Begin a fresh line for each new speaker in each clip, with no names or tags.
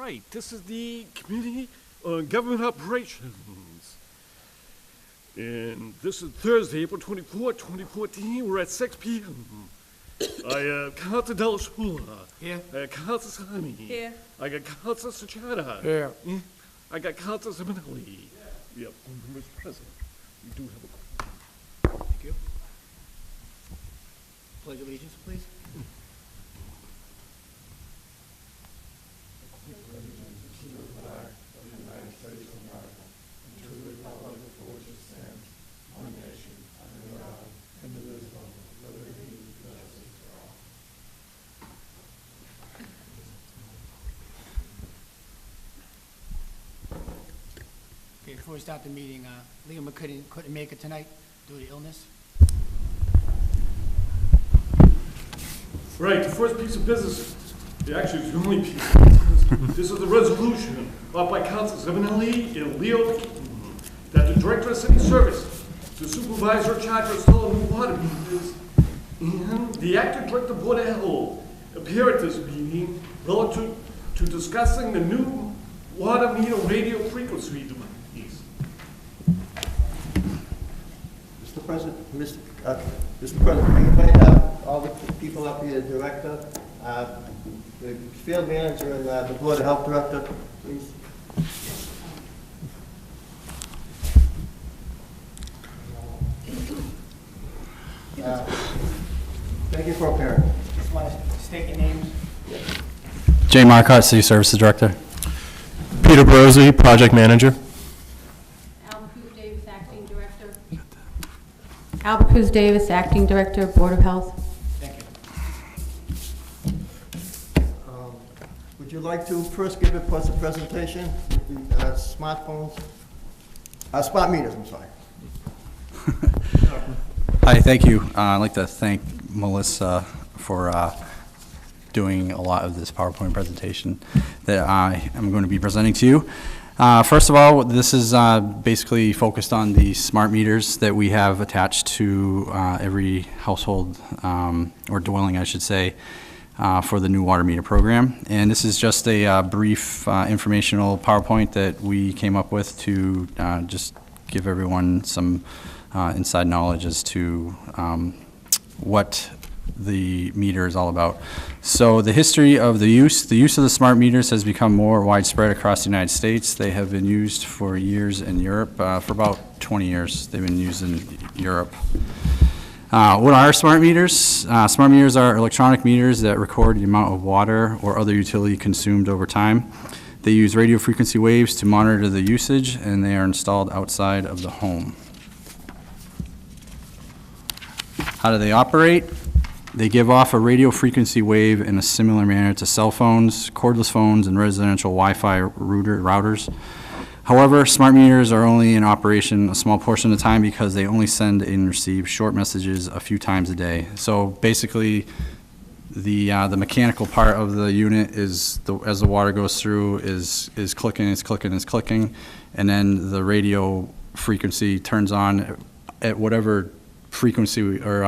right, this is the Committee on Government Operations. And this is Thursday, April 24th, 2014. We're at 6 p.m. I have Council Della Sula.
Here.
I got Council Sani.
Here.
I got Council Sachata.
Here.
I got Council Simonelli. Yep, Mr. President. We do have a
Thank you. Pledge allegiance, please. Okay, before we start the meeting, Liam couldn't make it tonight due to illness.
Right, the first piece of business, actually it's the only piece of business, this is the resolution brought by Council Simonelli and Leo that the Director of City Service, the supervisor in charge of installing new water meters, and the acting Director of Board of Health appear at this meeting relative to discussing the new water meter radio frequency device.
Mr. President, Mr. President, can you invite all the people up here, the director, the field manager, and the Board of Health Director, please? Thank you for appearing.
Just want to state your names.
Jay Marcotte, City Services Director.
Peter Brosey, Project Manager.
Albert Davis, Acting Director. Albert Davis, Acting Director, Board of Health.
Thank you.
Would you like to first give us a presentation with the smartphones? Smart meters, I'm sorry.
Hi, thank you. I'd like to thank Melissa for doing a lot of this PowerPoint presentation that I am going to be presenting to you. First of all, this is basically focused on the smart meters that we have attached to every household or dwelling, I should say, for the new water meter program. And this is just a brief informational PowerPoint that we came up with to just give everyone some inside knowledge as to what the meter is all about. So the history of the use of the smart meters has become more widespread across the United States. They have been used for years in Europe. For about 20 years they've been used in Europe. What are smart meters? Smart meters are electronic meters that record the amount of water or other utility consumed over time. They use radio frequency waves to monitor the usage, and they are installed outside of the home. How do they operate? They give off a radio frequency wave in a similar manner to cell phones, cordless phones, and residential Wi-Fi routers. However, smart meters are only in operation a small portion of the time because they only send and receive short messages a few times a day. So basically, the mechanical part of the unit is, as the water goes through, is clicking, it's clicking, it's clicking, and then the radio frequency turns on at whatever frequency, or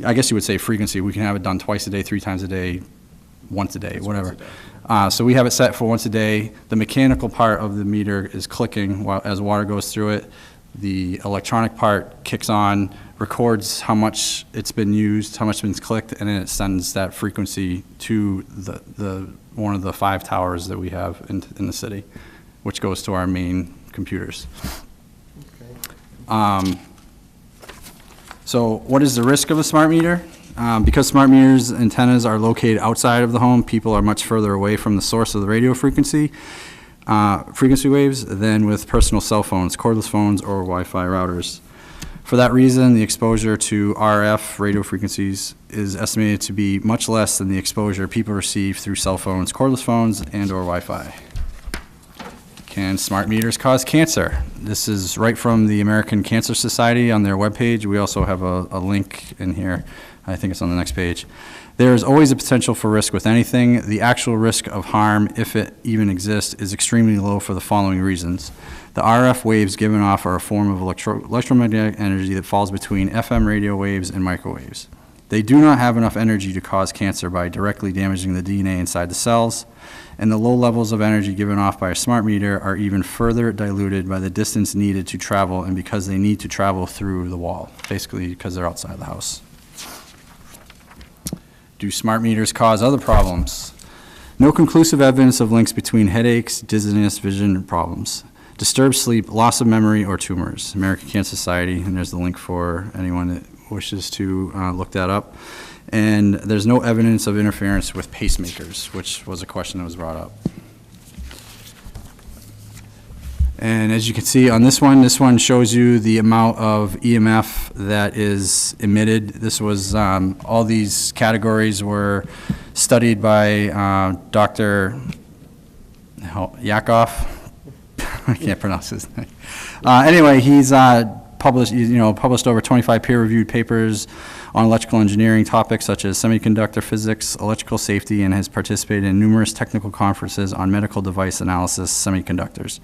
I guess you would say frequency. We can have it done twice a day, 3 times a day, once a day, whatever. So we have it set for once a day. The mechanical part of the meter is clicking as water goes through it. The electronic part kicks on, records how much it's been used, how much it's been clicked, and then it sends that frequency to the one of the 5 towers that we have in the city, which goes to our main computers.
Okay.
So what is the risk of a smart meter? Because smart meters antennas are located outside of the home, people are much further away from the source of the radio frequency waves than with personal cell phones, cordless phones, or Wi-Fi routers. For that reason, the exposure to RF radio frequencies is estimated to be much less than the exposure people receive through cell phones, cordless phones, and or Wi-Fi. Can smart meters cause cancer? This is right from the American Cancer Society on their webpage. We also have a link in here. I think it's on the next page. There is always a potential for risk with anything. The actual risk of harm, if it even exists, is extremely low for the following reasons. The RF waves given off are a form of electromagnetic energy that falls between FM radio waves and microwaves. They do not have enough energy to cause cancer by directly damaging the DNA inside the cells, and the low levels of energy given off by a smart meter are even further diluted by the distance needed to travel and because they need to travel through the wall, basically because they're outside the house. Do smart meters cause other problems? No conclusive evidence of links between headaches, dizziness, vision problems, disturbed sleep, loss of memory, or tumors. American Cancer Society, and there's the link for anyone that wishes to look that up. And there's no evidence of interference with pacemakers, which was a question that was brought up. And as you can see on this one shows you the amount of EMF that is emitted. This was, all these categories were studied by Dr. Yakov. I can't pronounce his name. Anyway, he's published over 25 peer-reviewed papers on electrical engineering topics such as semiconductor physics, electrical safety, and has participated in numerous technical conferences on medical device analysis semiconductors.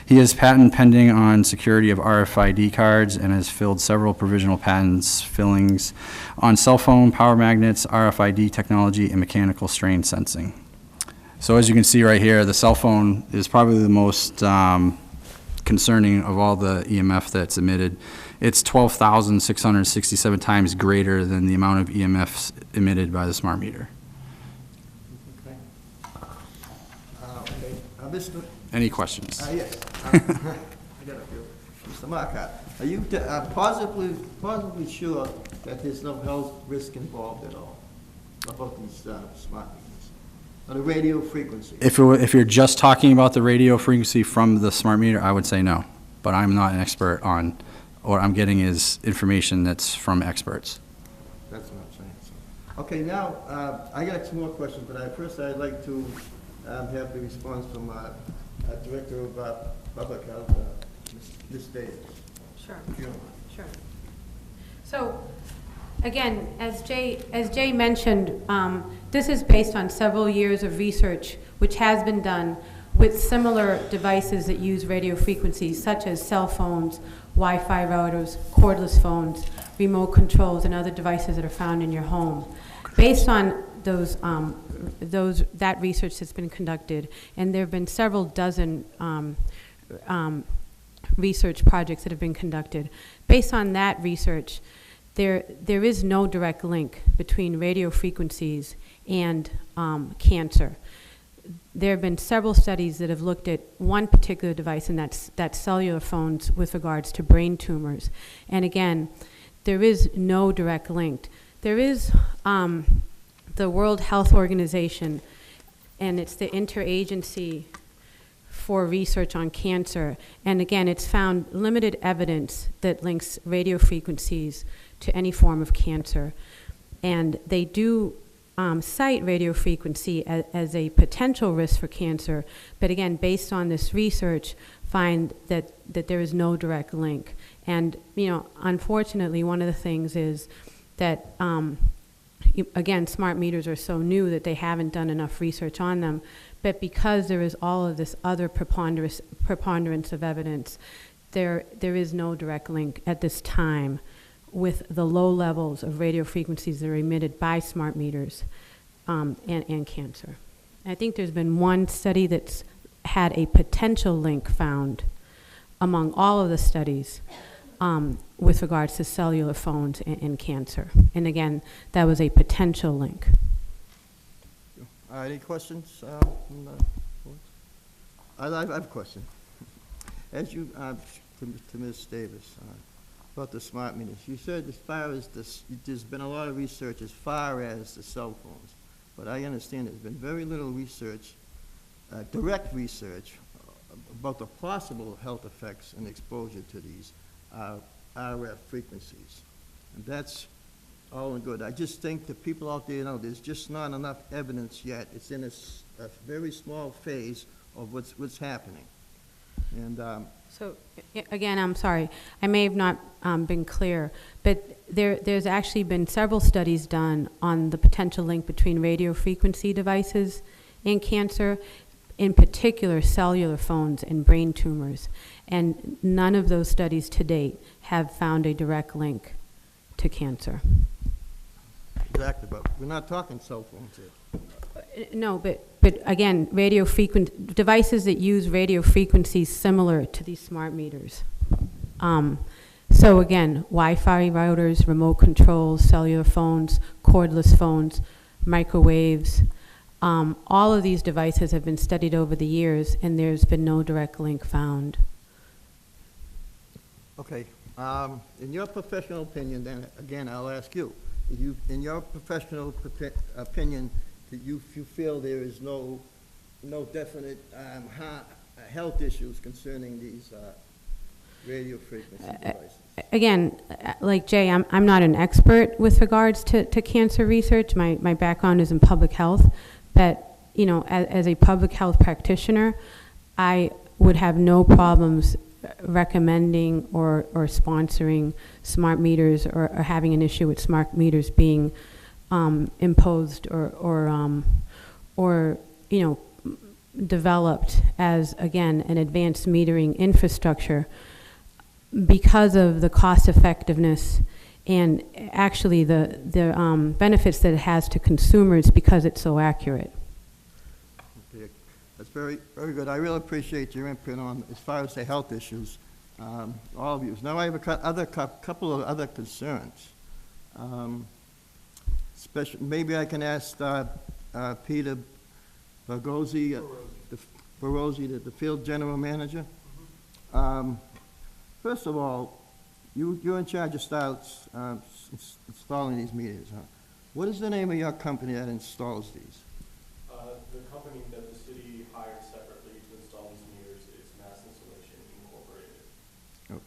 He has patent pending on security of RFID cards and has filled several provisional patents fillings on cell phone, power magnets, RFID technology, and mechanical strain sensing. So as you can see right here, the cell phone is probably the most concerning of all the EMF that's emitted. It's 12,667 times greater than the amount of EMFs emitted by the smart meter.
Okay. Okay. Mr.
Any questions?
Yes. I got a few. Mr. Marcotte, are you positively sure that there's no health risk involved at all about these smart meters? On the radio frequency?
If you're just talking about the radio frequency from the smart meter, I would say no. But I'm not an expert on, what I'm getting is information that's from experts.
That's what I'm saying. So. Okay, now, I got two more questions, but first I'd like to have the response from Director of Public Health, Ms. Davis.
Sure.
If you don't mind.
Sure. So, again, as Jay mentioned, this is based on several years of research which has been done with similar devices that use radio frequencies, such as cell phones, Wi-Fi routers, cordless phones, remote controls, and other devices that are found in your home. Based on that research that's been conducted, and there have been several dozen research projects that have been conducted. Based on that research, there is no direct link between radio frequencies and cancer. There have been several studies that have looked at one particular device, and that's cellular phones with regards to brain tumors. And again, there is no direct link. There is the World Health Organization, and it's the Interagency for Research on Cancer. And again, it's found limited evidence that links radio frequencies to any form of cancer. And they do cite radio frequency as a potential risk for cancer, but again, based on this research, find that there is no direct link. And, unfortunately, one of the things is that, again, smart meters are so new that they haven't done enough research on them, but because there is all of this other preponderance of evidence, there is no direct link at this time with the low levels of radio frequencies that are emitted by smart meters and cancer. I think there's been one study that's had a potential link found among all of the studies with regards to cellular phones and cancer. And again, that was a potential link.
Any questions? I have a question. As you, to Ms. Davis, about the smart meters. You said as far as this, there's been a lot of research as far as the cell phones, but I understand there's been very little research, direct research, about the possible health effects and exposure to these RF frequencies. And that's all and good. I just think the people out there know there's just not enough evidence yet. It's in a very small phase of what's happening. And
so, again, I'm sorry, I may have not been clear, but there's actually been several studies done on the potential link between radio frequency devices and cancer, in particular cellular phones and brain tumors. And none of those studies to date have found a direct link to cancer.
exactly, but we're not talking cell phones here.
No, but again, devices that use radio frequencies similar to these smart meters. So again, Wi-Fi routers, remote controls, cellular phones, cordless phones, microwaves. All of these devices have been studied over the years, and there's been no direct link found.
Okay, in your professional opinion, then, again, I'll ask you, in your professional opinion, that you feel there is no definite health issues concerning these radio frequency devices?
Again, like Jay, I'm not an expert with regards to cancer research. My background is in public health, but as a public health practitioner, I would have no problems recommending or sponsoring smart meters or having an issue with smart meters being imposed or developed as, again, an advanced metering infrastructure because of the cost effectiveness and actually the benefits that it has to consumers because it's so accurate.
Okay, that's very, very good. I really appreciate your input on, as far as the health issues, all of you. Now I have a couple of other concerns. Maybe I can ask Peter Barozzi, the field general manager. First of all, you're in charge of installing these meters, huh? What is the name of your company that installs these?
The company that the city hired separately to install these meters is Mass Installation Incorporated.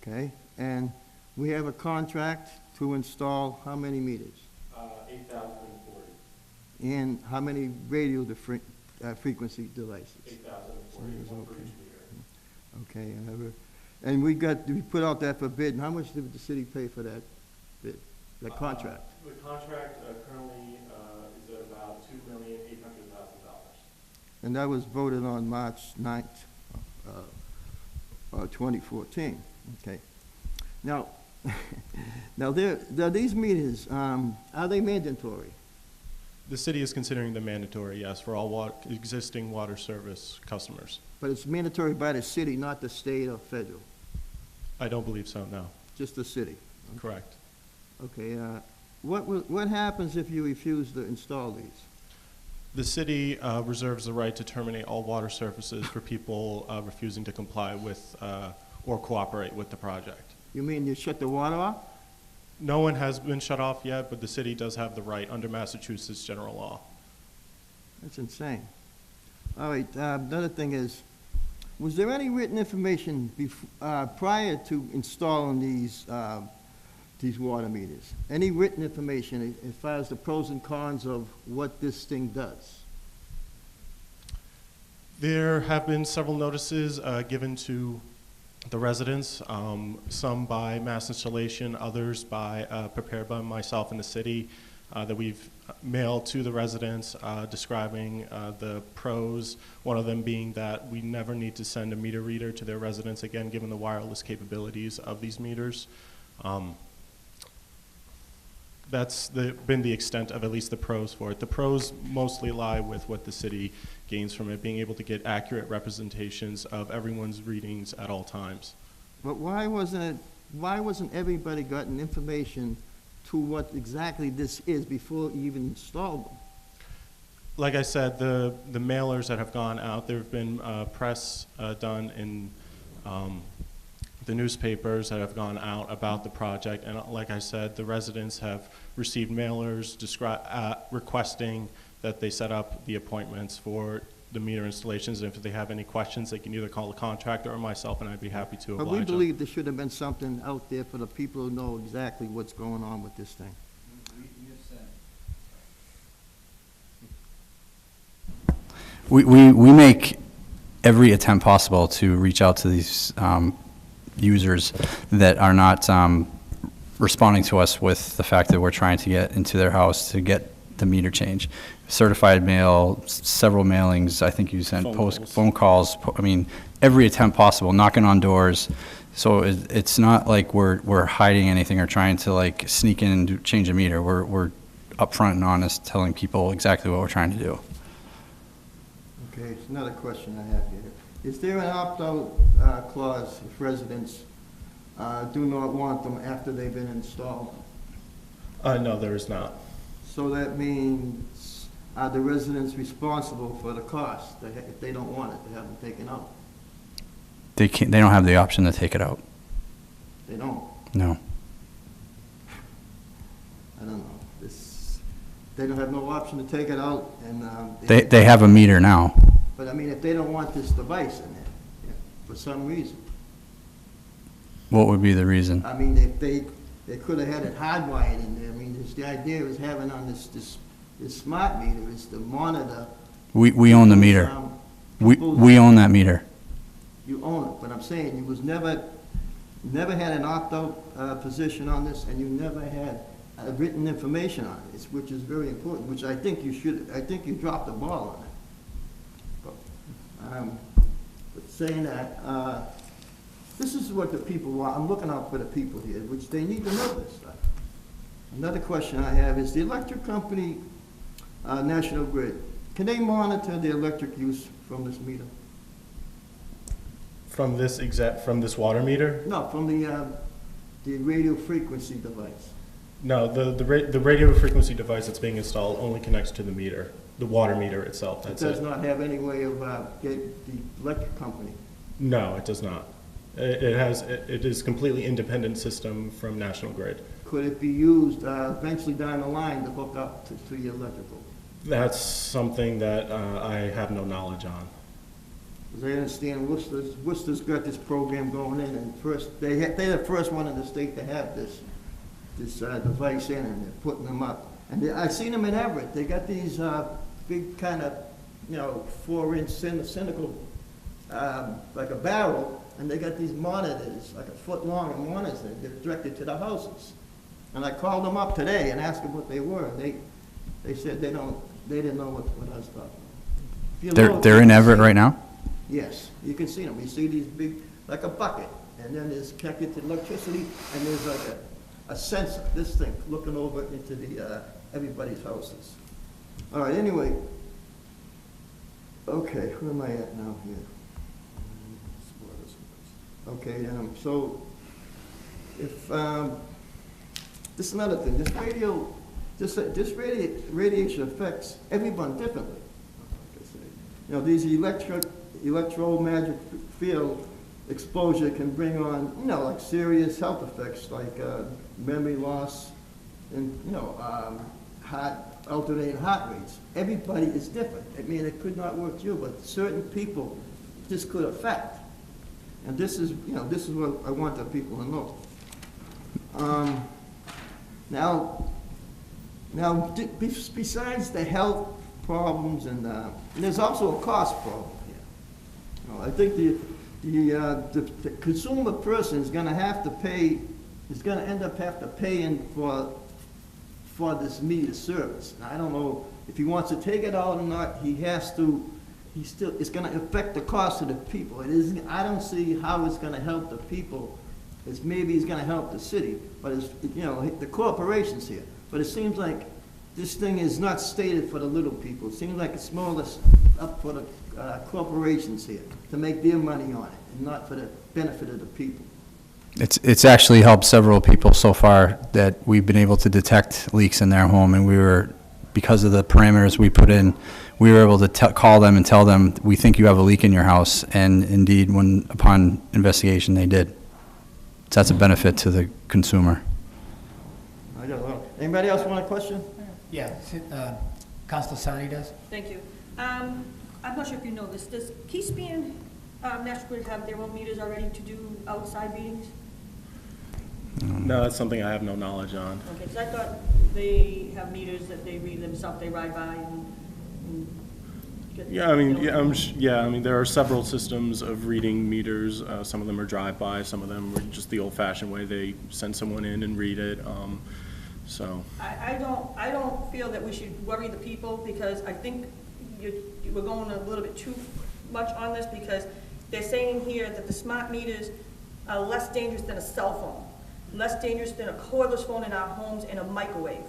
Okay, and we have a contract to install how many meters?
8,040.
And how many radio frequency devices?
8,040 for each meter.
Okay, and we put out that for bid, and how much did the city pay for that bid, that contract?
The contract currently is at about $2,800,000.
And that was voted on March 9th, 2014. Okay. Now, these meters, are they mandatory?
The city is considering them mandatory, yes, for all existing water service customers.
But it's mandatory by the city, not the state or federal?
I don't believe so, no.
Just the city?
Correct.
Okay, what happens if you refuse to install these?
The city reserves the right to terminate all water services for people refusing to comply with or cooperate with the project.
You mean you shut the water off?
No one has been shut off yet, but the city does have the right under Massachusetts general law.
That's insane. All right, another thing is, was there any written information prior to installing these water meters? Any written information as far as the pros and cons of what this thing does?
There have been several notices given to the residents, some by Mass Installation, others prepared by myself and the city, that we've mailed to the residents describing the pros, one of them being that we never need to send a meter reader to their residents, again, given the wireless capabilities of these meters. That's been the extent of at least the pros for it. The pros mostly lie with what the city gains from it, being able to get accurate representations of everyone's readings at all times.
But why wasn't everybody gotten information to what exactly this is before you even installed them?
Like I said, the mailers that have gone out, there have been press done in the newspapers that have gone out about the project, and like I said, the residents have received mailers requesting that they set up the appointments for the meter installations, and if they have any questions, they can either call the contractor or myself, and I'd be happy to oblige
But we
them.
believe there should have been something out there for the people who know exactly what's going on with this thing.
We make every attempt possible to reach out to these users that are not responding to us with the fact that we're trying to get into their house to get the meter change. Certified mail, several mailings, I think you sent phone calls, I mean, every attempt possible, knocking on doors. So it's not like we're hiding anything or trying to like sneak in and change a meter. We're upfront and honest, telling people exactly what we're trying to do.
Okay, it's another question I have here. Is there an opt-out clause if residents do not want them after they've been installed?
No, there is not.
So that means, are the residents responsible for the cost if they don't want it, to have them taken out?
They don't have the option to take it out.
They don't.
No.
I don't know. They don't have no option to take it out, and
They have a meter now.
But I mean, if they don't want this device in there, for some reason,
What would be the reason?
I mean, if they could have had it hardwired in there. I mean, the idea is having on this smart meter is to monitor.
We own the meter. We own that meter.
You own it, but I'm saying you was never had an opt-out position on this, and you never had written information on it, which is very important, which I think you dropped the ball on it. But saying that, this is what the people want. I'm looking out for the people here, which they need to know this stuff. Another question I have is the electric company, National Grid, can they monitor the electric use from this meter?
From this water meter?
No, from the radio frequency device.
No, the radio frequency device that's being installed only connects to the meter, the water meter itself.
It
That's
does
it.
not have any way of getting the electric company.
No, it does not. It is completely independent system from National Grid.
Could it be used eventually down the line to hook up to the electrical?
That's something that I have no knowledge on.
As I understand, Worcester's got this program going in, and they're the first one in the state to have this device in, and they're putting them up. And I've seen them in Everett. They got these big kind of, 4-inch cynical, like a barrel, and they got these monitors, like a foot long monitors, they're directed to the houses. And I called them up today and asked them what they were. They said they didn't know what I was talking about.
They're in Everett right now?
Yes, you can see them. You see these big, like a bucket, and then there's connected to electricity, and there's like a sensor, this thing, looking over into everybody's houses. All right, anyway. Okay, where am I at now here? Okay, so if, this is another thing, this radiation affects everyone differently. Like I say. These electromagnetic field exposure can bring on, like serious health effects like memory loss and, alternating heart rates. Everybody is different. I mean, it could not work for you, but certain people this could affect. And this is what I want the people to know. Now, besides the health problems, and there's also a cost problem here. I think the consumer person is going to have to pay. Is going to end up paying for this meter service. Now, I don't know if he wants to take it out or not. He has to. It's going to affect the cost of the people. I don't see how it's going to help the people. Maybe it's going to help the city, but it's the corporations here. But it seems like this thing is not stated for the little people. It seems like it's more or less up for the corporations here to make their money on it, and not for the benefit of the people.
It's actually helped several people so far that we've been able to detect leaks in their home, and because of the parameters we put in, we were able to call them and tell them, we think you have a leak in your house, and indeed, upon investigation, they did. So that's a benefit to the consumer.
I don't know. Anybody else want a question?
Yeah, Councilor Sani does.
Thank you. I'm not sure if you know this. Does Keyspan National Grid have their own meters already to do outside readings?
No, that's something I have no knowledge on.
Okay, because I thought they have meters that they read themselves, they ride by and get.
Yeah, I mean, there are several systems of reading meters. Some of them are drive-by, some of them are just the old-fashioned way. They send someone in and read it. So.
I don't feel that we should worry the people, because I think we're going a little bit too much on this, because they're saying here that the smart meters are less dangerous than a cell phone, less dangerous than a cordless phone in our homes and a microwave.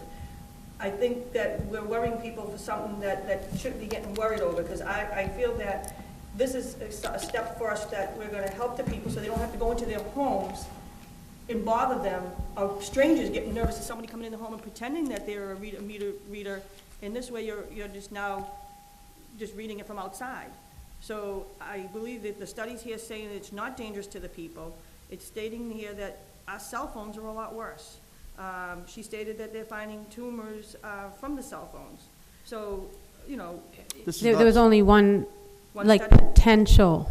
I think that we're worrying people for something that shouldn't be getting worried over, because I feel that this is a step for us that we're gonna help the people so they don't have to go into their homes and bother them, or strangers getting nervous of somebody coming in the home and pretending that they're a meter reader, and this way you're just now just reading it from outside. So I believe that the studies here saying it's not dangerous to the people. It's stating here that our cell phones are a lot worse. She stated that they're finding tumors from the cell phones. So, you know,
This is
There
not-
was only one,
one
like,
study.
potential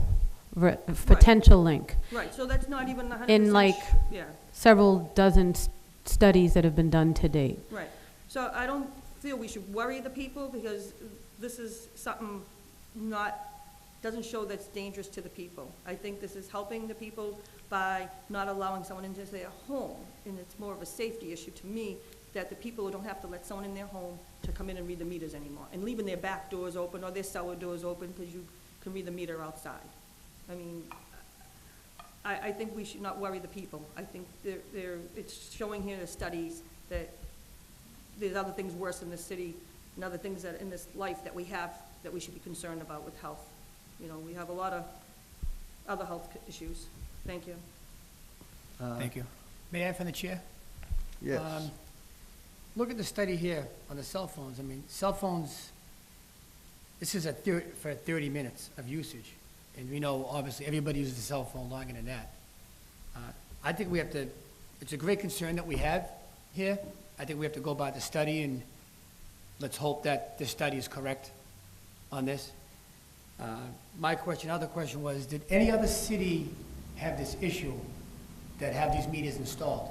link.
Right, so that's not even 100%.
In, like,
Yeah,
Several dozen studies that have been done to date.
right. So I don't feel we should worry the people, because this is something doesn't show that's dangerous to the people. I think this is helping the people by not allowing someone into their home, and it's more of a safety issue to me, that the people don't have to let someone in their home to come in and read the meters anymore, and leaving their back doors open or their cellar doors open, because you can read the meter outside. I mean, I think we should not worry the people. I think it's showing here in the studies that there's other things worse in this city, and other things that in this life that we have that we should be concerned about with health. You know, we have a lot of other health issues. Thank you.
Thank you. May I have from the chair?
Yes.
Look at the study here on the cell phones. I mean, cell phones, this is for 30 minutes of usage. And we know, obviously, everybody uses a cell phone longer than that. I think we have to, it's a great concern that we have here. I think we have to go by the study, and let's hope that this study is correct on this. My other question was, did any other city have this issue that have these meters installed?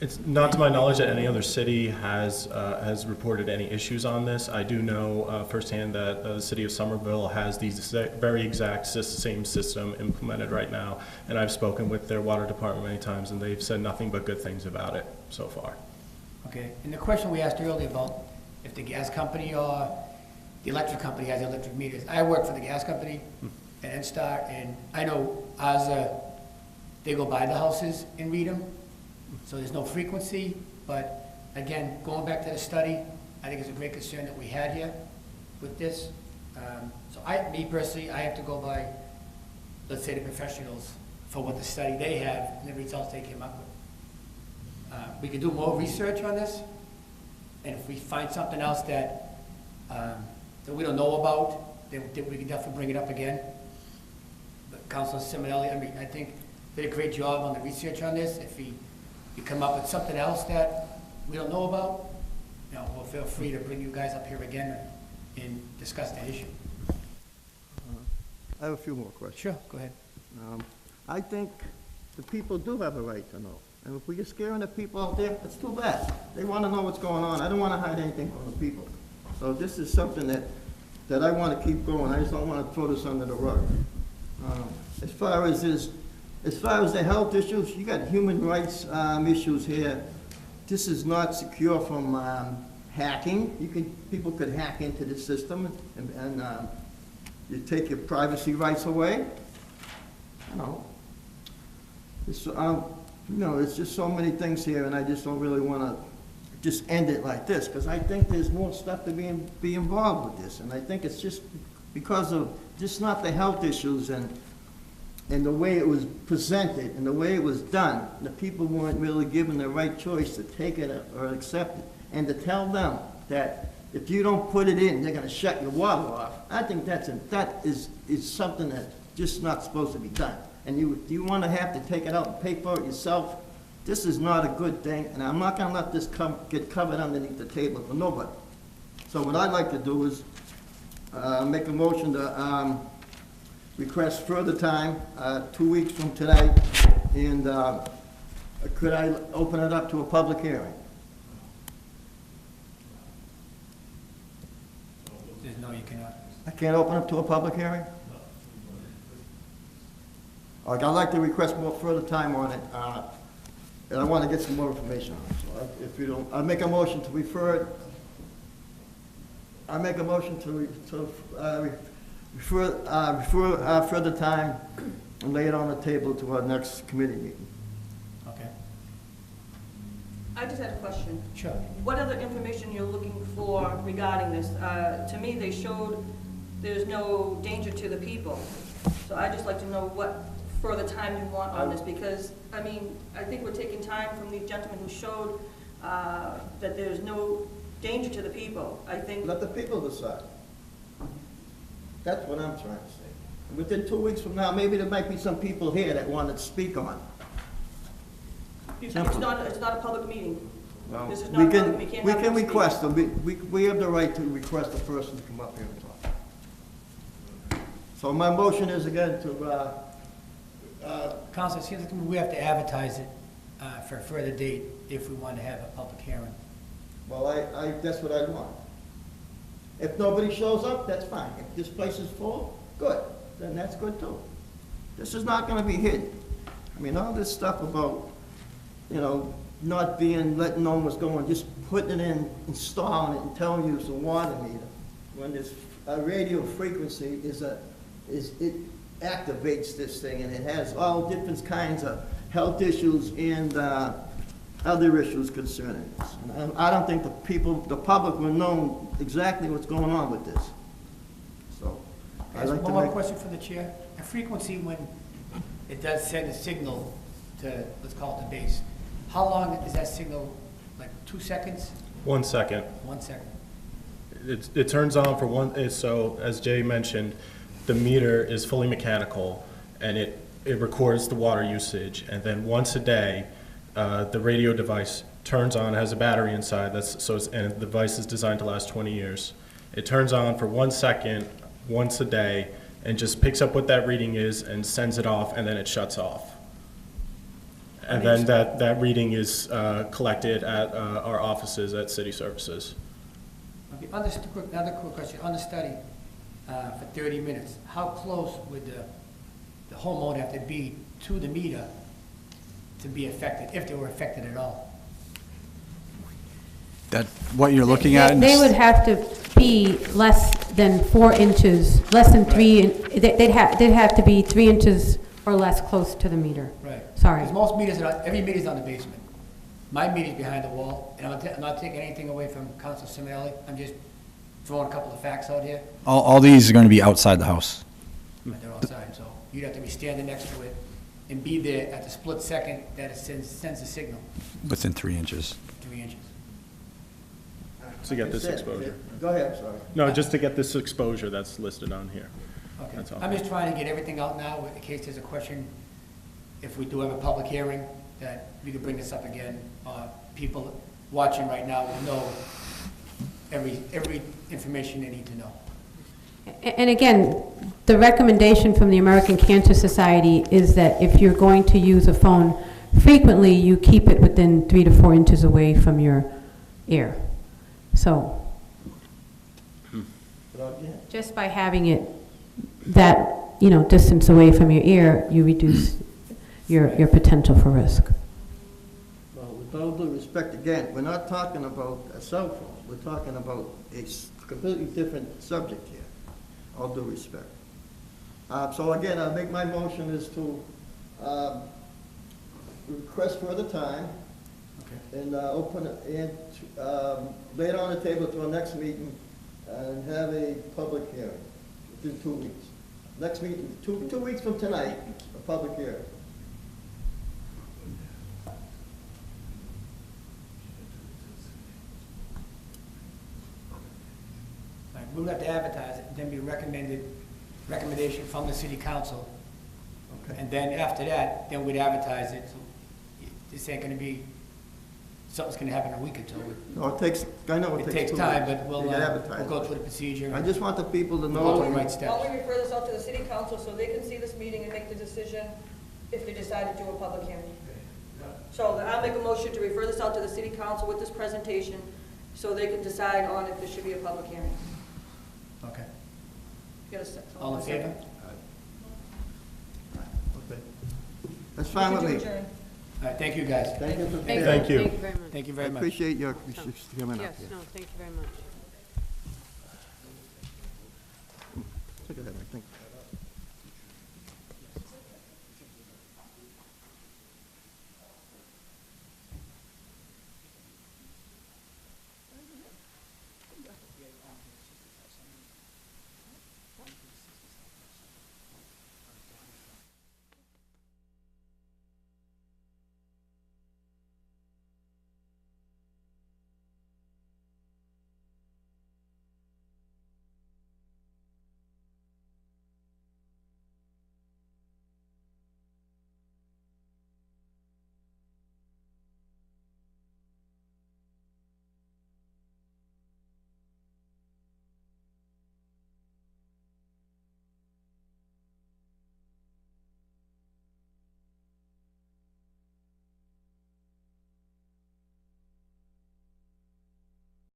It's not to my knowledge that any other city has reported any issues on this. I do know firsthand that the city of Somerville has these very exact same system implemented right now, and I've spoken with their water department many times, and they've said nothing but good things about it so far.
Okay, and the question we asked earlier about if the gas company or the electric company has electric meters. I work for the gas company at NSTAR, and I know ours, they go by the houses and read them, so there's no frequency. But again, going back to the study, I think it's a great concern that we had here with this. So me personally, I have to go by, let's say, the professionals for what the study they have and the results they came up with. We can do more research on this, and if we find something else that we don't know about, then we can definitely bring it up again. But Councilor Simonelli, I mean, I think did a great job on the research on this. If you come up with something else that we don't know about, you know, we'll feel free to bring you guys up here again and discuss the issue.
I have a few more questions.
Sure, go ahead.
I think the people do have a right to know. And if we're scaring the people out there, it's too bad. They want to know what's going on. I don't want to hide anything from the people. So this is something that I want to keep going. I just don't want to throw this under the rug. As far as the health issues, you got human rights issues here. This is not secure from hacking. People could hack into the system, and you take your privacy rights away. You know, it's just so many things here, and I just don't really want to just end it like this, because I think there's more stuff to be involved with this, and I think it's just because of just not the health issues and the way it was presented and the way it was done. The people weren't really given the right choice to take it or accept it, and to tell them that if you don't put it in, they're going to shut your water off. I think that is something that's just not supposed to be done. And you want to have to take it out and pay for it yourself. This is not a good thing, and I'm not going to let this get covered underneath the table for nobody. So what I'd like to do is make a motion to request further time, 2 weeks from today, and could I open it up to a public hearing?
No, you cannot.
I can't open it to a public hearing? I'd like to request more further time on it, and I want to get some more information on it. So if you don't, I make a motion to refer it. I make a motion to refer further time and lay it on the table to our next committee meeting.
Okay.
I just had a question.
Sure.
What other information you're looking for regarding this? To me, they showed there's no danger to the people. So I'd just like to know what further time you want on this, because, I mean, I think we're taking time from these gentlemen who showed that there's no danger to the people. I think,
Let the people decide. That's what I'm trying to say. Within 2 weeks from now, maybe there might be some people here that want to speak on it.
it's not a public meeting. This is
We
not public, we
can,
can't
we
have
can
them speak.
request them, we have the right to request a person to come up here and talk. So my motion is again to,
Council, it seems like we have to advertise it for a further date if we want to have a public hearing.
well, that's what I want. If nobody shows up, that's fine. If this place is full, good, then that's good too. This is not gonna be hidden. I mean, all this stuff about, you know, not being, letting know what's going, just putting it in, installing it and telling you it's a water meter, when this, a radio frequency it activates this thing, and it has all different kinds of health issues and, other issues concerning this. And I don't think the public will know exactly what's going on with this. So, I'd like
One
to
more
make,
question for the chair. A frequency when it does send a signal to, let's call it the base, how long is that signal, like 2 seconds?
1 second.
1 second?
It turns on for so as Jay mentioned, the meter is fully mechanical, and it records the water usage, and then once a day, the radio device turns on, has a battery inside, and the device is designed to last 20 years. It turns on for 1 second, once a day, and just picks up what that reading is and sends it off, and then it shuts off. And then that reading is collected at our offices at City Services.
Okay, another quick question. On the study, for 30 minutes, how close would the homeowner have to be to the meter to be affected, if they were affected at all?
That, what you're looking at?
They would have to be less than 4 inches, less than 3, they'd have to be 3 inches or less close to the meter.
Right.
Sorry.
Because most meters every meter's on the basement. My meter's behind the wall, and I'm not taking anything away from Council Simonelli. I'm just throwing a couple of facts out here,
All these are going to be outside the house.
but they're outside, so you'd have to be standing next to it and be there at the split second that it sends a signal,
Within 3 inches.
3 inches.
To get this
Like I said,
exposure.
Go ahead, sorry.
No, just to get this exposure that's listed on here.
Okay.
That's all.
I'm just trying to get everything out now, in case there's a question, if we do have a public hearing, that we could bring this up again. People watching right now will know every information they need to know.
And again, the recommendation from the American Cancer Society is that if you're going to use a phone frequently, you keep it within 3 to 4 inches away from your ear. So,
But again,
just by having it that, distance away from your ear, you reduce your potential for risk.
well, with all due respect, again, we're not talking about a cell phone. We're talking about a completely different subject here, all due respect. So again, I think my motion is to request further time
Okay.
and open it, and lay it on the table to our next meeting and have a public hearing within 2 weeks. Next meeting, 2 weeks from tonight, a public hearing.
Like, we'll have to advertise it, then be recommendation from the city council.
Okay.
And then after that, then we'd advertise it, so this ain't gonna be, something's gonna happen in a week or two.
No, it takes, I know
It
it
takes
2
time,
weeks.
but we'll
You gotta advertise
go
it.
through the procedure.
I just want the people to
We'll go through the
know.
right steps.
why don't we refer this out to the city council so they can see this meeting and make the decision if they decide to do a public hearing? So I'll make a motion to refer this out to the city council with this presentation so they can decide on if there should be a public hearing.
Okay.
Get a second.
All in favor?
Okay. That's fine with me.
Motion to adjourn.
All right, thank you, guys.
Thank you for
Thank
being
you.
here.
Thank you.
Thank you very much.
Thank you
I
very much.
appreciate your coming up
Yes,
here.
no, thank you very much.
Look at that, I think.